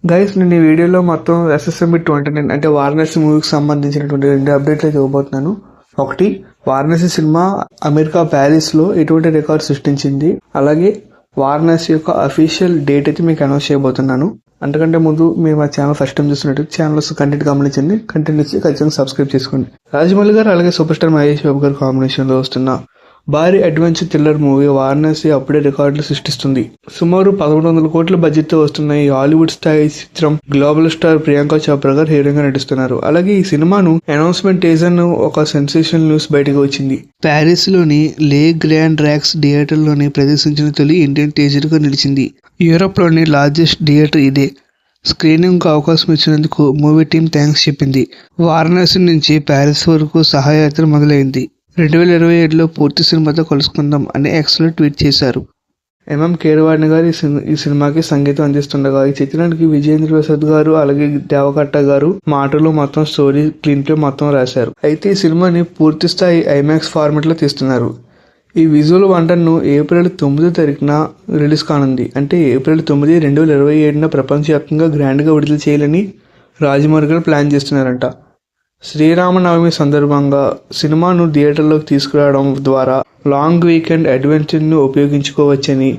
Guys నేను ఈ వీడియోలో మొత్తం SSMB 29 అంటే వారణాసి మూవీకి సంబంధించినటువంటి 2 అప్డేట్లు ఇవ్వబోతున్నాను. ఒకటి, వారణాసి సినిమా అమెరికా ప్యారిస్లో ఎటువంటి రికార్డ్ సృష్టించింది, అలాగే వారణాసి యొక్క అఫీషియల్ డేట్ అయితే మీకు అనౌన్స్ చేయబోతున్నాను. అంతకంటే ముందు మీరు మా ఛానల్ ఫస్ట్ టైం చూస్తున్నట్టు ఛానల్ కంటెంట్ గమనించండి, కంటెంట్ వచ్చి ఖచ్చితంగా సబ్స్క్రైబ్ చేసుకోండి. రాజమౌళి గారు అలాగే సూపర్ స్టార్ మహేష్ బాబు గారు కాంబినేషన్లో వస్తున్న భారీ అడ్వెంచర్ థ్రిల్లర్ మూవీ వారణాసి అప్పుడే రికార్డులు సృష్టిస్తుంది. సుమారు 1100 కోట్ల బడ్జెట్ తో వస్తున్న ఈ హాలీవుడ్ స్థాయి చిత్రం గ్లోబల్ స్టార్ ప్రియాంక చోప్రా గారు హీరోయిన్ గా నటిస్తున్నారు. అలాగే ఈ సినిమాను అనౌన్స్మెంట్ టీజర్ ను ఒక సెన్సేషనల్ న్యూస్ బయటకు వచ్చింది. ప్యారిస్ లోని లే గ్రాండ్ ర్యాక్స్ థియేటర్ లోని ప్రదర్శించిన తొలి ఇండియన్ టీజర్ గా నిలిచింది. యూరోప్ లోని లార్జెస్ట్ థియేటర్ ఇదే. స్క్రీనింగ్ కు అవకాశం ఇచ్చినందుకు మూవీ టీం థ్యాంక్స్ చెప్పింది. వారణాసి నుంచి ప్యారిస్ వరకు సహాయయాత్ర మొదలైంది. 2027లో పూర్తి సినిమాతో కలుసుకుందాం అని ఎక్స్లో ట్వీట్ చేశారు. కీరవాణి గారు ఈ సినిమాకి సంగీతం అందిస్తుండగా ఈ చిత్రానికి విజయేంద్ర ప్రసాద్ గారు అలాగే దేవకట్ట గారు మాటలు మొత్తం స్టోరీ స్క్రీన్ ప్లే మొత్తం రాశారు. అయితే ఈ సినిమాని పూర్తి స్థాయి ఐమాక్స్ ఫార్మాట్ లో తీస్తున్నారు. ఈ విజువల్ వంటను ఏప్రిల్ 9వ తారీఖున రిలీజ్ కానుంది. అంటే ఏప్రిల్ 9, 2027న ప్రపంచవ్యాప్తంగా గ్రాండ్ గా విడుదల చేయాలని రాజమౌళి గారు ప్లాన్ చేస్తున్నారంట. శ్రీరామనవమి సందర్భంగా సినిమాను థియేటర్లోకి తీసుకురావడం ద్వారా లాంగ్ వీకెండ్ అడ్వెంచర్ను ఉపయోగించుకోవచ్చని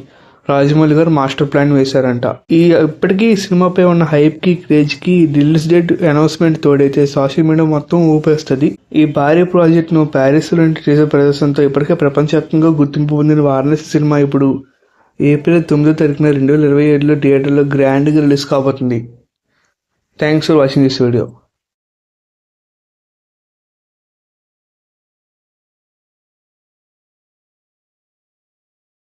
రాజమౌళి గారు మాస్టర్ ప్లాన్ వేశారంట. ఇప్పటికీ ఈ సినిమాపై ఉన్న హైప్కి, క్రేజ్కి రిలీజ్ డేట్ అనౌన్స్మెంట్ తోడైతే సోషల్ మీడియా మొత్తం ఊపేస్తుంది. ఈ భారీ ప్రాజెక్ట్ను ప్యారిస్లోని టీజర్ ప్రదర్శనతో ఇప్పటికే ప్రపంచవ్యాప్తంగా గుర్తింపు పొందిన వారణాసి సినిమా ఇప్పుడు ఏప్రిల్ 9వ తారీఖున 2027లో థియేటర్లో గ్రాండ్గా రిలీజ్ కాబోతుంది. Thanks for watching this video.